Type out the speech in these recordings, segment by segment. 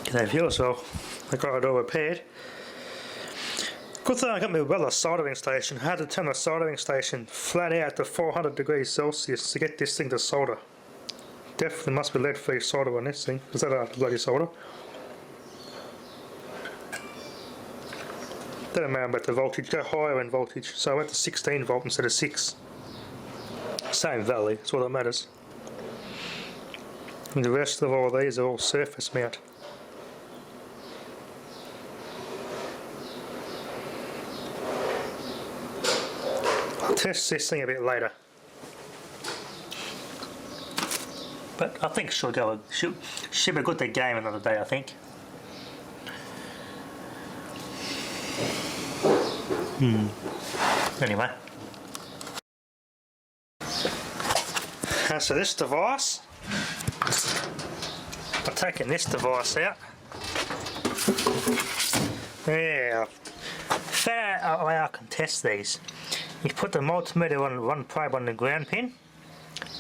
G'day viewers, well, I got it all repaired. Good thing I got my Weller soldering station. I had to turn the soldering station flat out to 400 degrees Celsius to get this thing to solder. Definitely must be lead-free solder on this thing, because I don't have to bloody solder. Doesn't matter about the voltage, go higher in voltage. So I went to 16 volt instead of 6. Same value, that's all that matters. And the rest of all these are all surface mount. I'll test this thing a bit later. But I think she'll go. She'll be good at the game another day, I think. Anyway. So this device, I'm taking this device out. Yeah. Found out a way I can test these. You put the multimeter on one probe on the ground pin,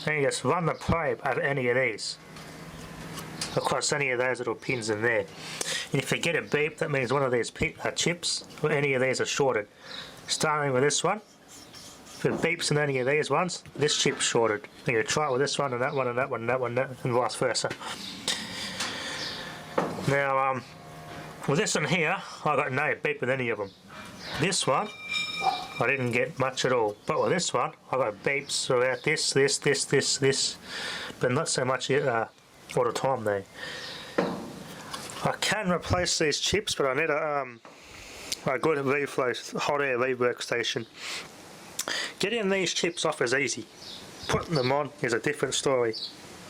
and you just run the probe over any of these, across any of those little pins in there. And if you get a beep, that means one of these chips or any of these are shorted. Starting with this one, if it beeps in any of these ones, this chip's shorted. And you try it with this one and that one and that one and that one and vice versa. Now, with this one here, I got no beep with any of them. This one, I didn't get much at all, but with this one, I got beeps throughout this, but not so much all the time though. I can replace these chips, but I need a good reflow hot air rework station. Getting these chips off is easy. Putting them on is a different story,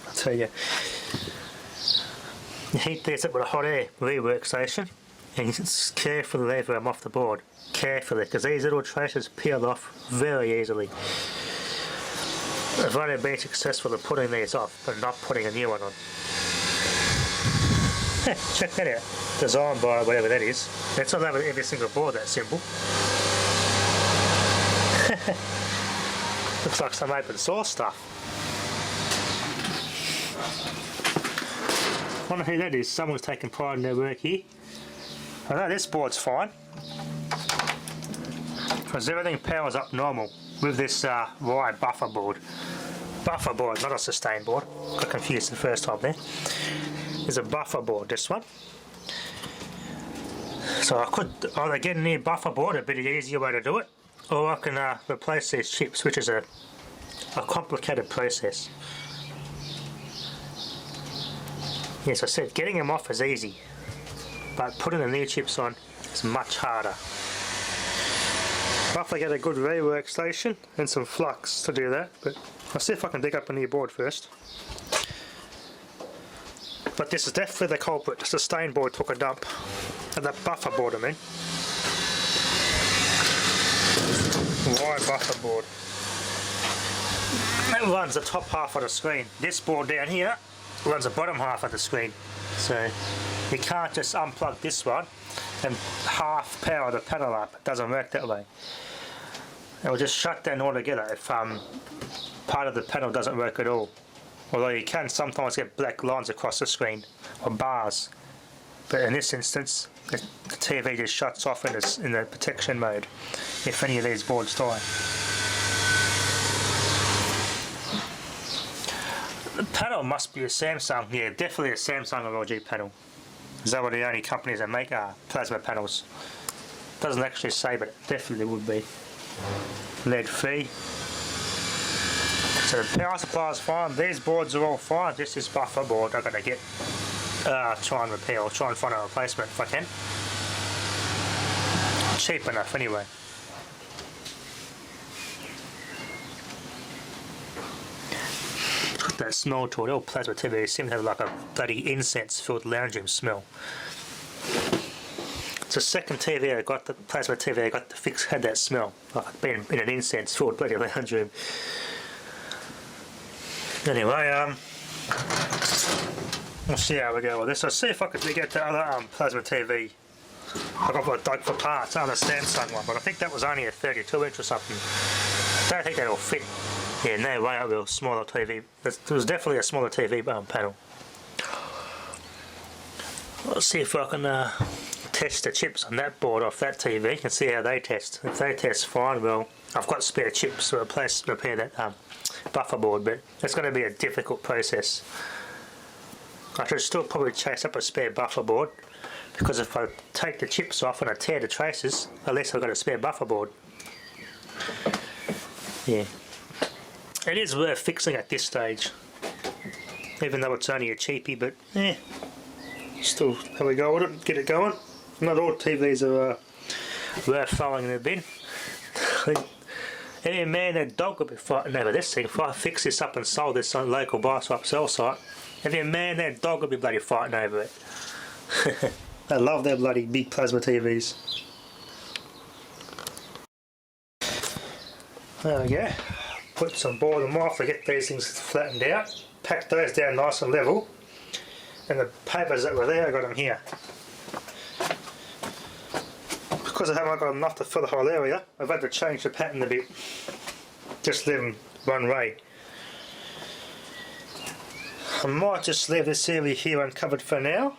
I'll tell you. You heat these up with a hot air rework station, and you just carefully lever them off the board. Carefully, because these little traces peel off very easily. I've only been successful at putting these off, but not putting a new one on. Check that out. Designed by whatever that is. It's not over every single board, that symbol. Looks like some open source stuff. I wonder who that is. Someone's taking pride in their work here. I know this board's fine, because everything powers up normal with this wide buffer board. Buffer board, not a sustain board. Got confused the first time there. There's a buffer board, this one. So I could either get a new buffer board, a bit easier way to do it, or I can replace these chips, which is a complicated process. Yes, I said getting them off is easy, but putting the new chips on is much harder. I'll have to get a good rework station and some flux to do that, but I'll see if I can dig up a new board first. But this is definitely the culprit. The sustain board took a dump. And that buffer board, I mean. Wide buffer board. That runs the top half of the screen. This board down here runs the bottom half of the screen. So you can't just unplug this one and half power the panel up. It doesn't work that way. It will just shut down altogether if part of the panel doesn't work at all. Although you can sometimes get black lines across the screen, or bars. But in this instance, the TV just shuts off in the protection mode if any of these boards die. The panel must be a Samsung. Yeah, definitely a Samsung or LG panel. They were the only companies that make plasma panels. Doesn't actually say, but it definitely would be. Lead free. So the power supply is fine. These boards are all fine. Just this buffer board I've got to get, try and repair, or try and find a replacement if I can. Cheap enough anyway. It's got that smell to it. All plasma TVs seem to have like a bloody incense-filled lounge room smell. It's the second TV I got, the plasma TV I got to fix had that smell. Like I've been in an incense-filled bloody lounge room. Anyway, we'll see how we go with this. I'll see if I could get the other plasma TV. I got dug for parts on the Samsung one, but I think that was only a 32-inch or something. I don't think that'll fit. Yeah, no way it will. Smaller TV. There was definitely a smaller TV panel. Let's see if I can test the chips on that board off that TV and see how they test. If they test fine, well, I've got spare chips to repair that buffer board, but it's going to be a difficult process. I should still probably chase up a spare buffer board, because if I take the chips off and I tear the traces, at least I've got a spare buffer board. Yeah, it is worth fixing at this stage, even though it's only a cheapie, but still have a go with it, get it going. Not all TVs are worth throwing in the bin. Any man and dog would be fighting over this thing. If I fix this up and sold this on a local buy swap sell site, any man and dog would be bloody fighting over it. They love their bloody big plasma TVs. There we go. Put some board them off to get these things flattened out. Pack those down nice and level. And the papers that were there, I got them here. Because I haven't got enough to fill the whole area, I've had to change the pattern a bit. Just leave them one way. I might just leave this area here uncovered for now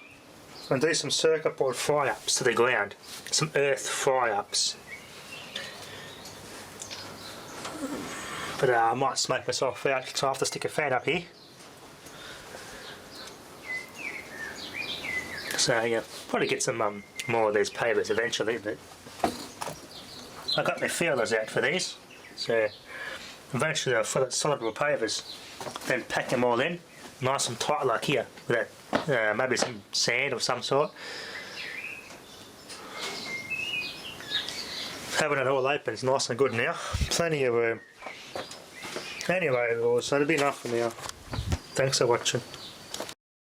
and do some circuit board fry-ups to the ground. Some earth fry-ups. But I might smoke myself out, so I have to stick a fan up here. So yeah, probably get some more of these pavers eventually, but I got my feelers out for these, so eventually I'll fill it solid with pavers, then pack them all in, nice and tight like here, with that, maybe some sand of some sort. Having it all open is nice and good now, plenty of room. Anyway, so it'll be enough for now. Thanks for watching.